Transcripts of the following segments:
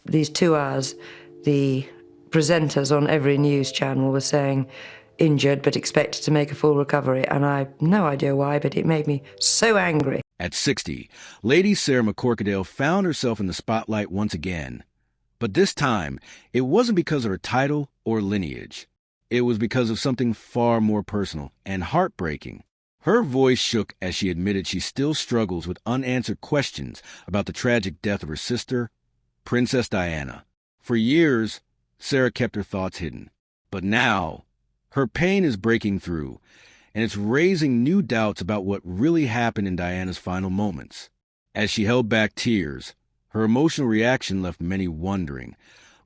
these 2 hours, the presenters on every news channel were saying injured but expected to make a full recovery, and I have no idea why, but it made me so angry. At 60, Lady Sarah McCorquodale found herself in the spotlight once again. But this time, it wasn't because of her title or lineage. It was because of something far more personal and heartbreaking. Her voice shook as she admitted she still struggles with unanswered questions about the tragic death of her sister, Princess Diana. For years, Sarah kept her thoughts hidden. But now, her pain is breaking through, and it's raising new doubts about what really happened in Diana's final moments. As she held back tears, her emotional reaction left many wondering.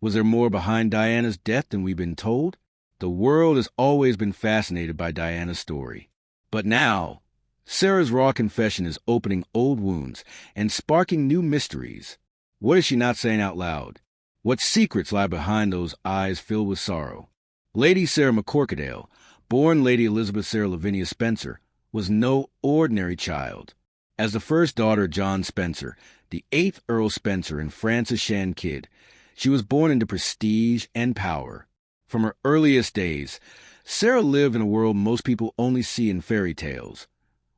Was there more behind Diana's death than we've been told? The world has always been fascinated by Diana's story. But now, Sarah's raw confession is opening old wounds and sparking new mysteries. What is she not saying out loud? What secrets lie behind those eyes filled with sorrow? Lady Sarah McCorquodale, born Lady Elizabeth Sarah Lavinia Spencer, was no ordinary child. As the first daughter of John Spencer, the 8th Earl Spencer and Frances Shan Kidd, she was born into prestige and power. From her earliest days, Sarah lived in a world most people only see in fairy tales,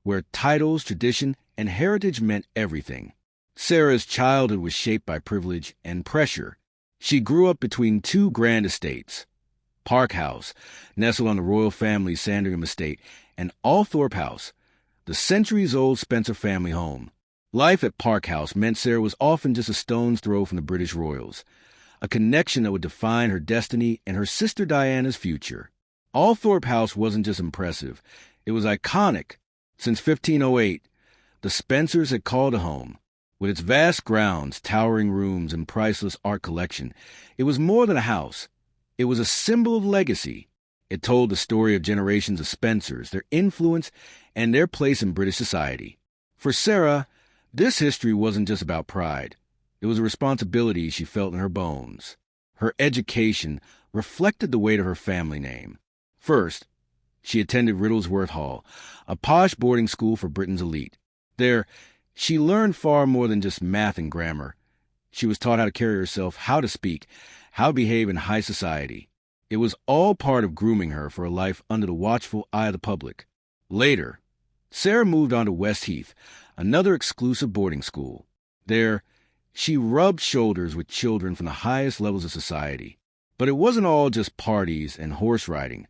where titles, tradition, and heritage meant everything. Sarah's childhood was shaped by privilege and pressure. She grew up between 2 grand estates, Park House, nestled on the royal family's Sandringham estate, and Althorpe House, the centuries-old Spencer family home. Life at Park House meant Sarah was often just a stone's throw from the British royals, a connection that would define her destiny and her sister Diana's future. Althorpe House wasn't just impressive, it was iconic. Since 1508, the Spencers had called it home. With its vast grounds, towering rooms, and priceless art collection, it was more than a house. It was a symbol of legacy. It told the story of generations of Spencers, their influence, and their place in British society. For Sarah, this history wasn't just about pride. It was a responsibility she felt in her bones. Her education reflected the weight of her family name. First, she attended Riddlesworth Hall, a posh boarding school for Britain's elite. There, she learned far more than just math and grammar. She was taught how to carry herself, how to speak, how to behave in high society. It was all part of grooming her for a life under the watchful eye of the public. Later, Sarah moved on to West Heath, another exclusive boarding school. There, she rubbed shoulders with children from the highest levels of society. But it wasn't all just parties and horse riding.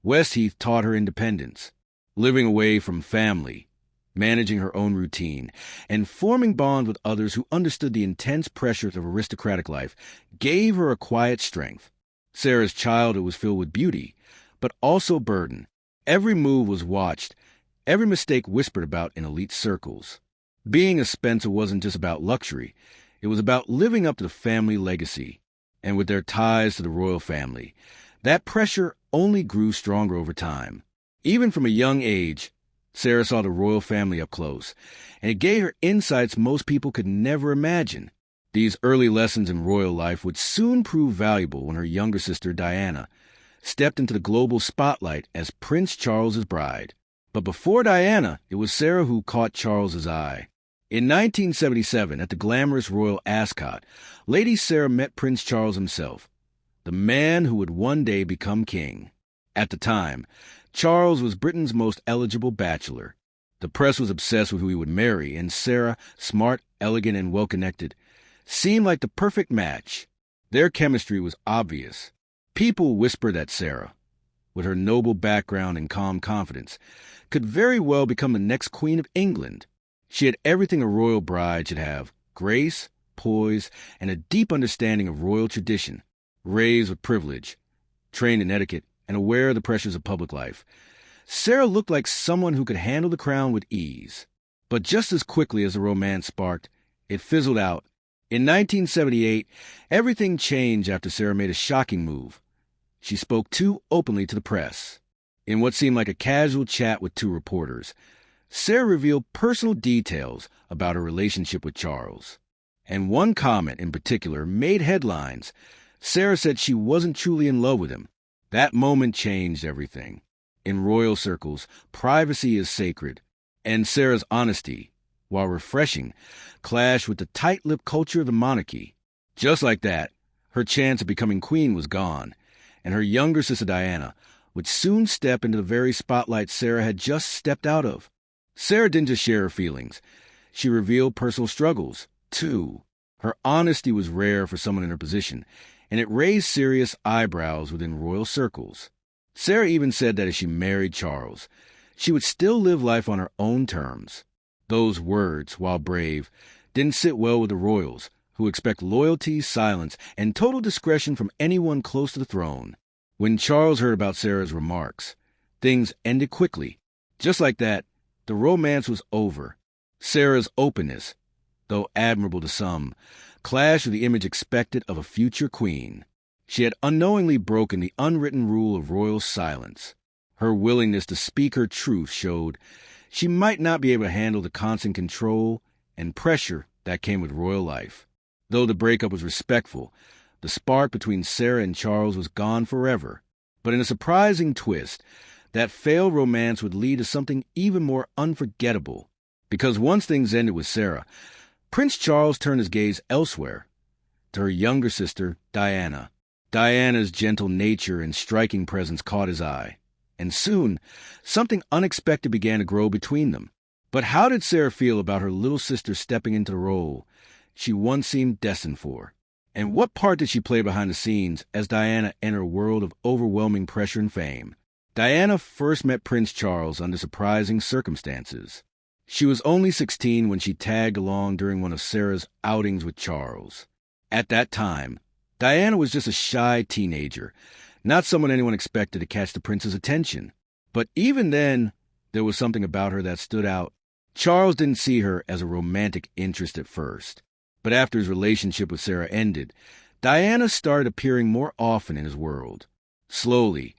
West Heath taught her independence, living away from family, managing her own routine, and forming bonds with others who understood the intense pressures of aristocratic life gave her a quiet strength. Sarah's childhood was filled with beauty, but also burden. Every move was watched, every mistake whispered about in elite circles. Being a Spencer wasn't just about luxury. It was about living up to the family legacy. And with their ties to the royal family, that pressure only grew stronger over time. Even from a young age, Sarah saw the royal family up close, and it gave her insights most people could never imagine. These early lessons in royal life would soon prove valuable when her younger sister, Diana, stepped into the global spotlight as Prince Charles's bride. But before Diana, it was Sarah who caught Charles's eye. In 1977, at the glamorous Royal Ascot, Lady Sarah met Prince Charles himself, the man who would one day become king. At the time, Charles was Britain's most eligible bachelor. The press was obsessed with who he would marry, and Sarah, smart, elegant, and well-connected, seemed like the perfect match. Their chemistry was obvious. People whispered that Sarah, with her noble background and calm confidence, could very well become the next Queen of England. She had everything a royal bride should have: grace, poise, and a deep understanding of royal tradition. Raised with privilege, trained in etiquette, and aware of the pressures of public life, Sarah looked like someone who could handle the crown with ease. But just as quickly as the romance sparked, it fizzled out. In 1978, everything changed after Sarah made a shocking move. She spoke too openly to the press. In what seemed like a casual chat with 2 reporters, Sarah revealed personal details about her relationship with Charles. And one comment in particular made headlines. Sarah said she wasn't truly in love with him. That moment changed everything. In royal circles, privacy is sacred, and Sarah's honesty, while refreshing, clashed with the tight-lipped culture of the monarchy. Just like that, her chance of becoming queen was gone, and her younger sister Diana would soon step into the very spotlight Sarah had just stepped out of. Sarah didn't just share her feelings. She revealed personal struggles, too. Her honesty was rare for someone in her position, and it raised serious eyebrows within royal circles. Sarah even said that as she married Charles, she would still live life on her own terms. Those words, while brave, didn't sit well with the royals, who expect loyalty, silence, and total discretion from anyone close to the throne. When Charles heard about Sarah's remarks, things ended quickly. Just like that, the romance was over. Sarah's openness, though admirable to some, clashed with the image expected of a future queen. She had unknowingly broken the unwritten rule of royal silence. Her willingness to speak her truth showed she might not be able to handle the constant control and pressure that came with royal life. Though the breakup was respectful, the spark between Sarah and Charles was gone forever. But in a surprising twist, that failed romance would lead to something even more unforgettable. Because once things ended with Sarah, Prince Charles turned his gaze elsewhere, to her younger sister, Diana. Diana's gentle nature and striking presence caught his eye, and soon, something unexpected began to grow between them. But how did Sarah feel about her little sister stepping into the role she once seemed destined for? And what part did she play behind the scenes as Diana entered a world of overwhelming pressure and fame? Diana first met Prince Charles under surprising circumstances. She was only 16 when she tagged along during one of Sarah's outings with Charles. At that time, Diana was just a shy teenager, not someone anyone expected to catch the prince's attention. But even then, there was something about her that stood out. Charles didn't see her as a romantic interest at first. But after his relationship with Sarah ended, Diana started appearing more often in his world. Slowly,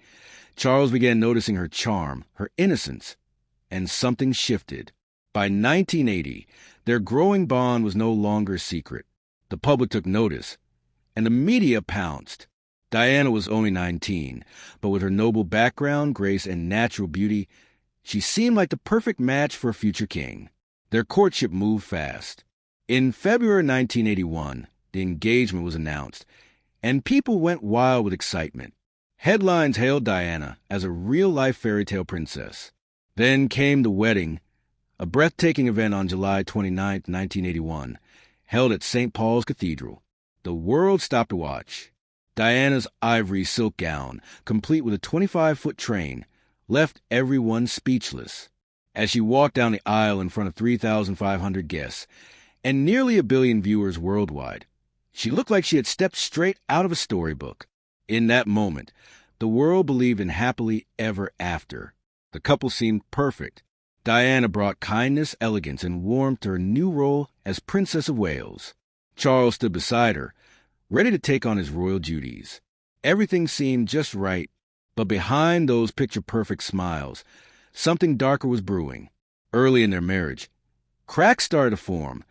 Charles began noticing her charm, her innocence, and something shifted. By 1980, their growing bond was no longer a secret. The public took notice, and the media pounced. Diana was only 19, but with her noble background, grace, and natural beauty, she seemed like the perfect match for a future king. Their courtship moved fast. In February 1981, the engagement was announced, and people went wild with excitement. Headlines hailed Diana as a real-life fairy tale princess. Then came the wedding, a breathtaking event on July 29, 1981, held at St. Paul's Cathedral. The world stopped to watch. Diana's ivory silk gown, complete with a 25-foot train, left everyone speechless. As she walked down the aisle in front of 3,500 guests, and nearly 1 billion viewers worldwide, she looked like she had stepped straight out of a storybook. In that moment, the world believed in happily ever after. The couple seemed perfect. Diana brought kindness, elegance, and warmth to her new role as Princess of Wales. Charles stood beside her, ready to take on his royal duties. Everything seemed just right, but behind those picture-perfect smiles, something darker was brewing. Early in their marriage, cracks started to form,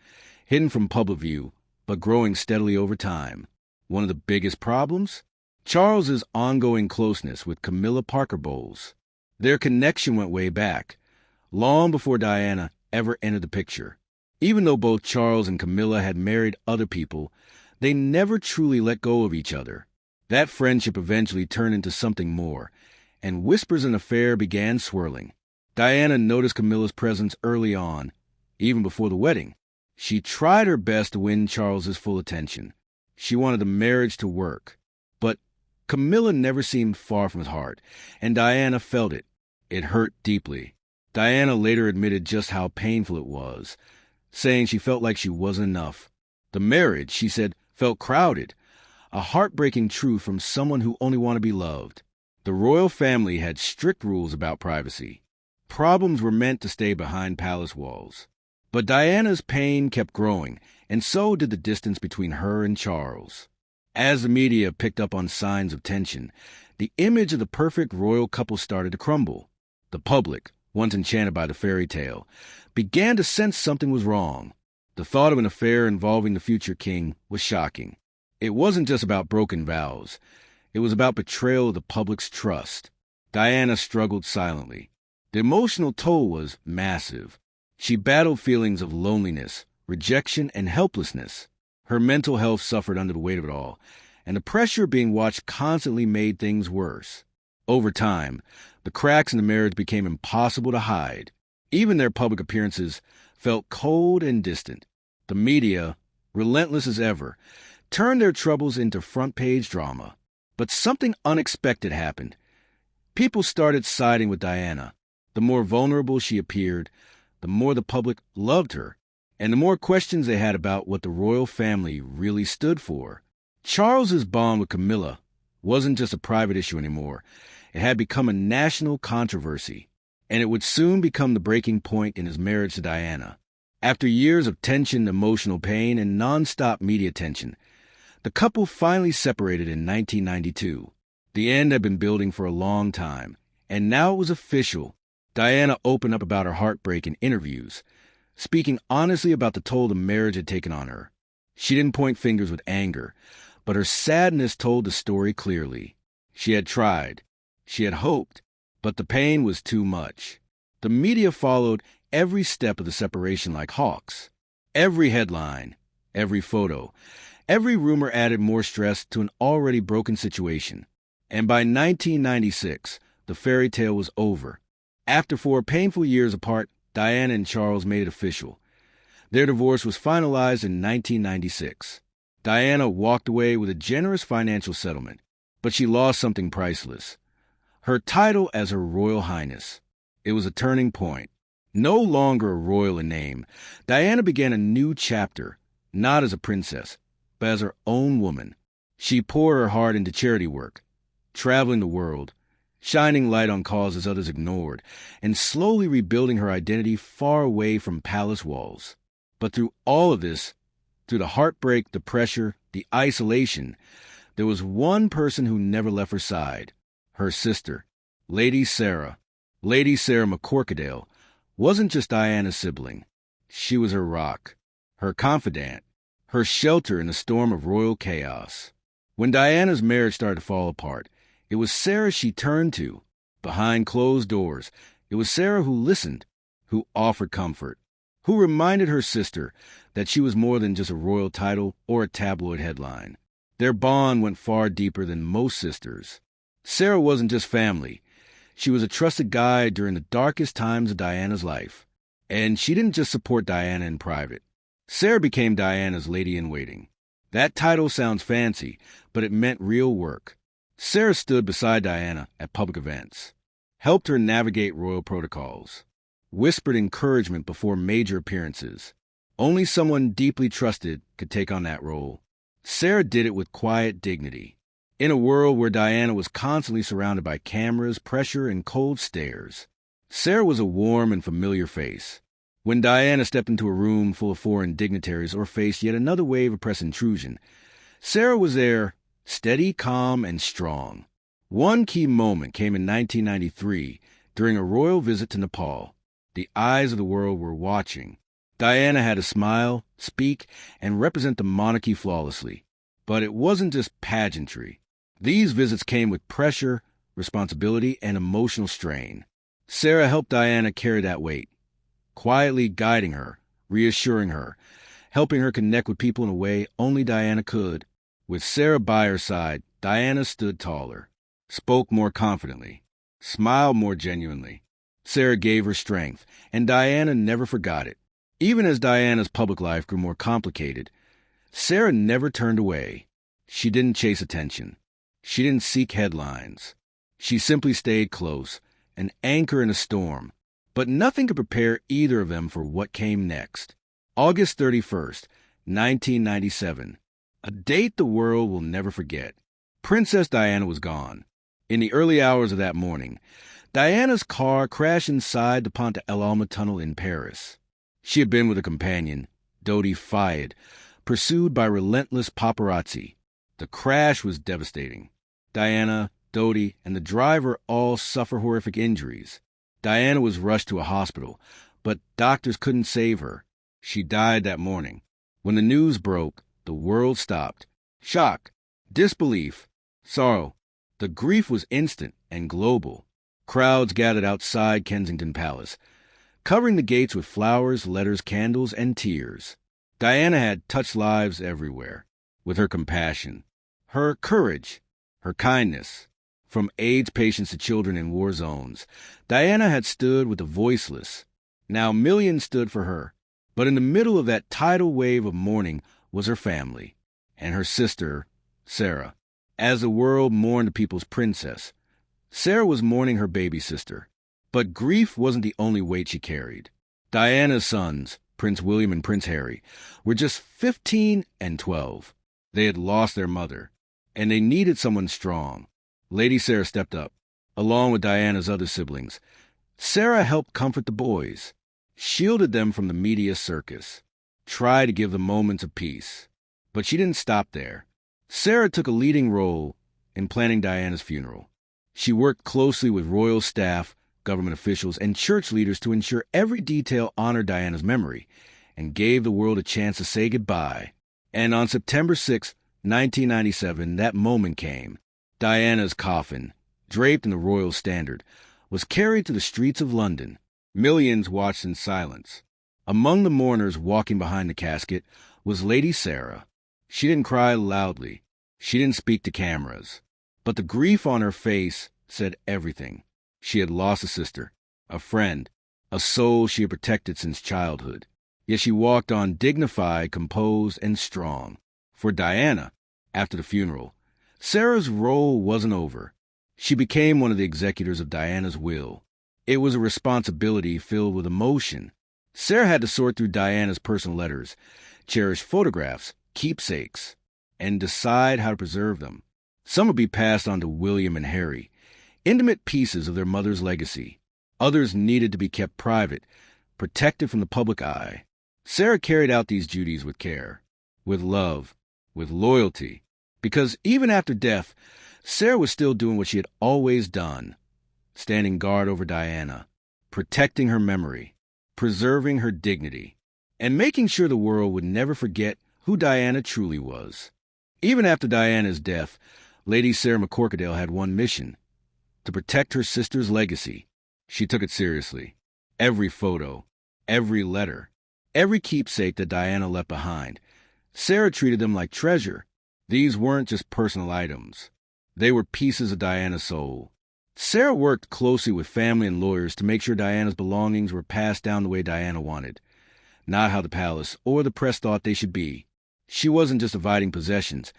hidden from public view, but growing steadily over time. One of the biggest problems? Charles's ongoing closeness with Camilla Parker Bowles. Their connection went way back, long before Diana ever entered the picture. Even though both Charles and Camilla had married other people, they never truly let go of each other. That friendship eventually turned into something more, and whispers of an affair began swirling. Diana noticed Camilla's presence early on, even before the wedding. She tried her best to win Charles's full attention. She wanted the marriage to work. But Camilla never seemed far from his heart, and Diana felt it. It hurt deeply. Diana later admitted just how painful it was, saying she felt like she wasn't enough. The marriage, she said, felt crowded, a heartbreaking truth from someone who only wanted to be loved. The royal family had strict rules about privacy. Problems were meant to stay behind palace walls. But Diana's pain kept growing, and so did the distance between her and Charles. As the media picked up on signs of tension, the image of the perfect royal couple started to crumble. The public, once enchanted by the fairy tale, began to sense something was wrong. The thought of an affair involving the future king was shocking. It wasn't just about broken vows. It was about betrayal of the public's trust. Diana struggled silently. The emotional toll was massive. She battled feelings of loneliness, rejection, and helplessness. Her mental health suffered under the weight of it all, and the pressure of being watched constantly made things worse. Over time, the cracks in the marriage became impossible to hide. Even their public appearances felt cold and distant. The media, relentless as ever, turned their troubles into front-page drama. But something unexpected happened. People started siding with Diana. The more vulnerable she appeared, the more the public loved her, and the more questions they had about what the royal family really stood for. Charles's bond with Camilla wasn't just a private issue anymore. It had become a national controversy, and it would soon become the breaking point in his marriage to Diana. After years of tension, emotional pain, and non-stop media attention, the couple finally separated in 1992. The end had been building for a long time, and now it was official. Diana opened up about her heartbreak in interviews, speaking honestly about the toll the marriage had taken on her. She didn't point fingers with anger, but her sadness told the story clearly. She had tried. She had hoped, but the pain was too much. The media followed every step of the separation like hawks. Every headline, every photo, every rumor added more stress to an already broken situation. And by 1996, the fairy tale was over. After 4 painful years apart, Diana and Charles made it official. Their divorce was finalized in 1996. Diana walked away with a generous financial settlement, but she lost something priceless: her title as Her Royal Highness. It was a turning point. No longer a royal in name, Diana began a new chapter, not as a princess, but as her own woman. She poured her heart into charity work, traveling the world, shining light on causes others ignored, and slowly rebuilding her identity far away from palace walls. But through all of this, through the heartbreak, the pressure, the isolation, there was one person who never left her side: her sister, Lady Sarah. Lady Sarah McCorquodale wasn't just Diana's sibling. She was her rock, her confidant, her shelter in the storm of royal chaos. When Diana's marriage started to fall apart, it was Sarah she turned to. Behind closed doors, it was Sarah who listened, who offered comfort, who reminded her sister that she was more than just a royal title or a tabloid headline. Their bond went far deeper than most sisters. Sarah wasn't just family. She was a trusted guide during the darkest times of Diana's life. And she didn't just support Diana in private. Sarah became Diana's lady-in-waiting. That title sounds fancy, but it meant real work. Sarah stood beside Diana at public events, helped her navigate royal protocols, whispered encouragement before major appearances. Only someone deeply trusted could take on that role. Sarah did it with quiet dignity. In a world where Diana was constantly surrounded by cameras, pressure, and cold stares, Sarah was a warm and familiar face. When Diana stepped into a room full of foreign dignitaries or faced yet another wave of press intrusion, Sarah was there, steady, calm, and strong. One key moment came in 1993 during a royal visit to Nepal. The eyes of the world were watching. Diana had to smile, speak, and represent the monarchy flawlessly. But it wasn't just pageantry. These visits came with pressure, responsibility, and emotional strain. Sarah helped Diana carry that weight, quietly guiding her, reassuring her, helping her connect with people in a way only Diana could. With Sarah by her side, Diana stood taller, spoke more confidently, smiled more genuinely. Sarah gave her strength, and Diana never forgot it. Even as Diana's public life grew more complicated, Sarah never turned away. She didn't chase attention. She didn't seek headlines. She simply stayed close, an anchor in a storm. But nothing could prepare either of them for what came next. August 31st, 1997. A date the world will never forget. Princess Diana was gone. In the early hours of that morning, Diana's car crashed inside the Pont de l'Alma tunnel in Paris. She had been with a companion, Dodi Fayed, pursued by relentless paparazzi. The crash was devastating. Diana, Dodi, and the driver all suffer horrific injuries. Diana was rushed to a hospital, but doctors couldn't save her. She died that morning. When the news broke, the world stopped. Shock, disbelief, sorrow. The grief was instant and global. Crowds gathered outside Kensington Palace, covering the gates with flowers, letters, candles, and tears. Diana had touched lives everywhere with her compassion, her courage, her kindness. From AIDS patients to children in war zones, Diana had stood with the voiceless. Now millions stood for her. But in the middle of that tidal wave of mourning was her family and her sister, Sarah. As the world mourned the people's princess, Sarah was mourning her baby sister. But grief wasn't the only weight she carried. Diana's sons, Prince William and Prince Harry, were just 15 and 12. They had lost their mother, and they needed someone strong. Lady Sarah stepped up, along with Diana's other siblings. Sarah helped comfort the boys, shielded them from the media circus, tried to give them moments of peace. But she didn't stop there. Sarah took a leading role in planning Diana's funeral. She worked closely with royal staff, government officials, and church leaders to ensure every detail honored Diana's memory and gave the world a chance to say goodbye. And on September 6, 1997, that moment came. Diana's coffin, draped in the royal standard, was carried to the streets of London. Millions watched in silence. Among the mourners walking behind the casket was Lady Sarah. She didn't cry loudly. She didn't speak to cameras. But the grief on her face said everything. She had lost a sister, a friend, a soul she had protected since childhood. Yet she walked on dignified, composed, and strong. For Diana, after the funeral, Sarah's role wasn't over. She became one of the executors of Diana's will. It was a responsibility filled with emotion. Sarah had to sort through Diana's personal letters, cherish photographs, keepsakes, and decide how to preserve them. Some would be passed on to William and Harry, intimate pieces of their mother's legacy. Others needed to be kept private, protected from the public eye. Sarah carried out these duties with care, with love, with loyalty, because even after death, Sarah was still doing what she had always done, standing guard over Diana, protecting her memory, preserving her dignity, and making sure the world would never forget who Diana truly was. Even after Diana's death, Lady Sarah McCorquodale had one mission: to protect her sister's legacy. She took it seriously. Every photo, every letter, every keepsake that Diana left behind, Sarah treated them like treasure. These weren't just personal items. They were pieces of Diana's soul. Sarah worked closely with family and lawyers to make sure Diana's belongings were passed down the way Diana wanted, not how the palace or the press thought they should be. She wasn't just dividing possessions.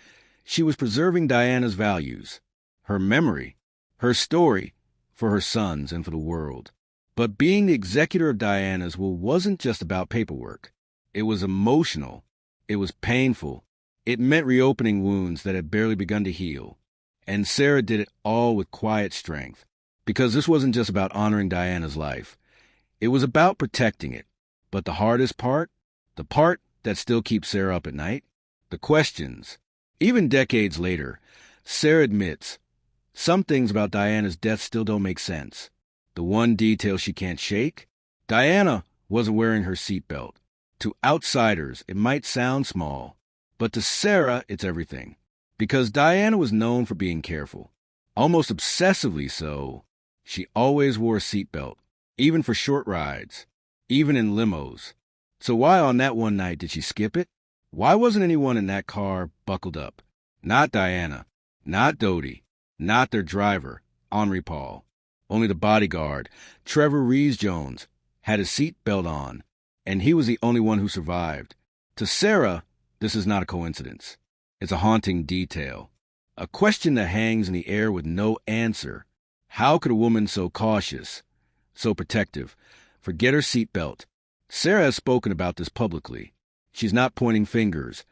She was preserving Diana's values, her memory, her story, for her sons and for the world. But being the executor of Diana's will wasn't just about paperwork. It was emotional. It was painful. It meant reopening wounds that had barely begun to heal. And Sarah did it all with quiet strength, because this wasn't just about honoring Diana's life. It was about protecting it. But the hardest part, the part that still keeps Sarah up at night, the questions. Even decades later, Sarah admits, some things about Diana's death still don't make sense. The one detail she can't shake? Diana wasn't wearing her seatbelt. To outsiders, it might sound small, but to Sarah, it's everything. Because Diana was known for being careful, almost obsessively so. She always wore a seatbelt, even for short rides, even in limos. So why on that one night did she skip it? Why wasn't anyone in that car buckled up? Not Diana, not Dodie, not their driver, Henri Paul. Only the bodyguard, Trevor Rees-Jones, had his seatbelt on, and he was the only one who survived. To Sarah, this is not a coincidence. It's a haunting detail, a question that hangs in the air with no answer. How could a woman so cautious, so protective, forget her seatbelt? Sarah has spoken about this publicly. She's not pointing fingers,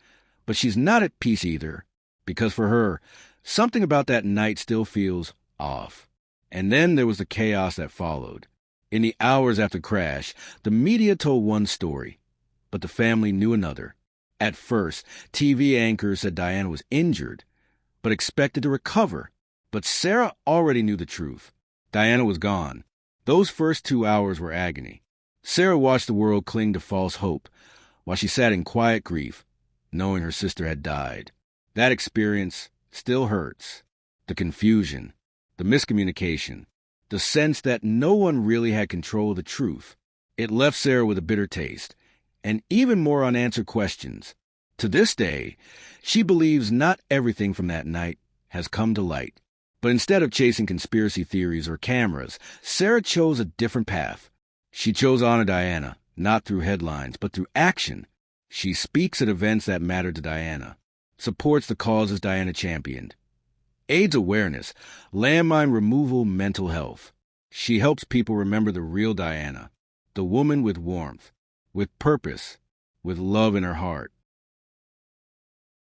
but she's not at peace either, because for her, something about that night still feels off. And then there was the chaos that followed. In the hours after the crash, the media told one story, but the family knew another. At first, TV anchors said Diana was injured, but expected to recover. But Sarah already knew the truth. Diana was gone. Those first 2 hours were agony. Sarah watched the world cling to false hope, while she sat in quiet grief, knowing her sister had died. That experience still hurts. The confusion, the miscommunication, the sense that no one really had control of the truth. It left Sarah with a bitter taste, and even more unanswered questions. To this day, she believes not everything from that night has come to light. But instead of chasing conspiracy theories or cameras, Sarah chose a different path. She chose Honor Diana, not through headlines, but through action. She speaks at events that matter to Diana, supports the causes Diana championed, aids awareness, landmine removal, mental health. She helps people remember the real Diana, the woman with warmth, with purpose, with love in her heart.